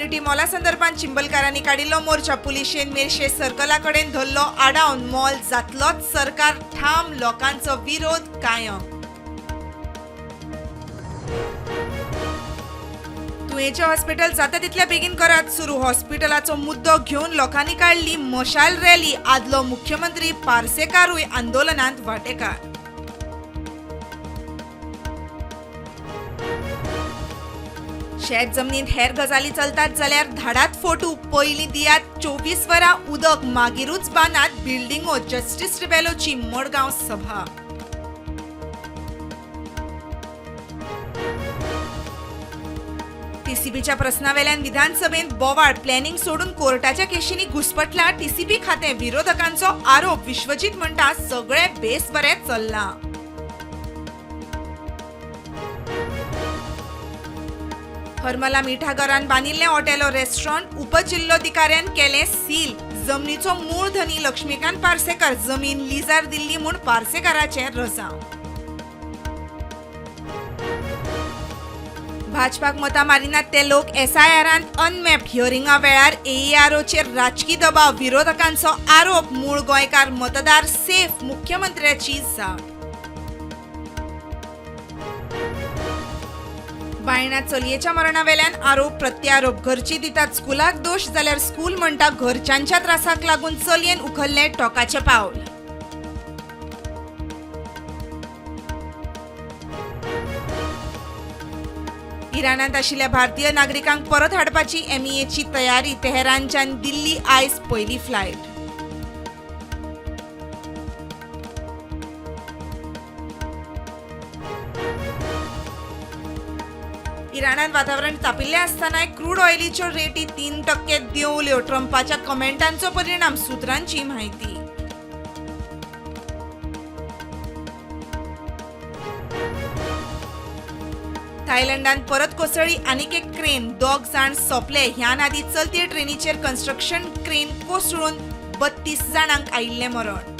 Unity Maula संदर्भात चिंबलकारांनी काडिल्लो मोर्चा पुलिशेन मेर्शे सर्कला कडेन धरलो आडावन मॉल जातलोच सरकार ठाम लोकांचो विरोध कायम। तुयेचें हॉस्पिटल जाता तितल्या बेगीन करात सुरू हॉस्पिटलाचो मुद्दो घेवन लोकांनी काढली मशाल रॅली आदलो मुख्यमंत्री पार्सेकारूय आंदोलनांत वांटेकार। शेत जमनीत हेर गजाली चलतात जाल्यार धाडात फोटू पयलीं दियात 24 वरां उदक मागीरूच बांदात बिल्डिंगो जस्टिस रिबेलोची मडगांव सभा। टीसीबीच्या प्रस्नावेल्यान विधानसभेत बोवाळ प्लॅनिंग सोडून कोर्टाच्या केशींनी घुसपटला टीसीबी खातें विरोधकांचो आरोप विश्वजीत म्हणटा सगळे बेस बरें चल्लां। हरमला मिठागरान बांदिल्लें हॉटेलो रेस्टॉरंट उपजिल्लोधिकाऱ्यान केलें सील। जमनीचो मूळ धनी लक्ष्मीकांत पार्सेकार जमीन लिजार दिल्ली म्हूण पार्सेकाराचें रजाव। भाजपाक मतां मारिनात ते लोक एसआयआरांत अनमॅप हियरिंगा वेळार एईआरओचेर राजकी दबाव विरोधकांचो आरोप मूळ गोंयकार मतदार सेफ मुख्यमंत्र्याची जाप। बायणा चलयेच्या मरणावेल्यान आरोप प्रत्यारोप घरची दितात स्कुलाक दोश जाल्यार स्कूल म्हणटा घरच्यांच्या त्रासाक लागून चलयेन उखल्लें टोकाचें पावल। इराणांत आशिल्ल्या भारतीय नागरिकांक परत हाडपाची एमईएची तयारी तेहरानच्यान दिल्ली आयज पयली फ्लायट। इराणात वातावरण तापिल्लें आसतनाय क्रूड ऑयलीच्यो रेटी 3% देंवल्यो ट्रम्पाच्या कमेंटांचो परिणाम सुत्रांची म्हायती। थायलंडात परत कोसळ्ळी आनीक एक क्रेन 2 जाण सोंपले। ह्या नादी चलते ट्रेनीचेर कन्स्ट्रक्शन क्रेन कोसळून 32 जाणांक आयिल्लें मरण।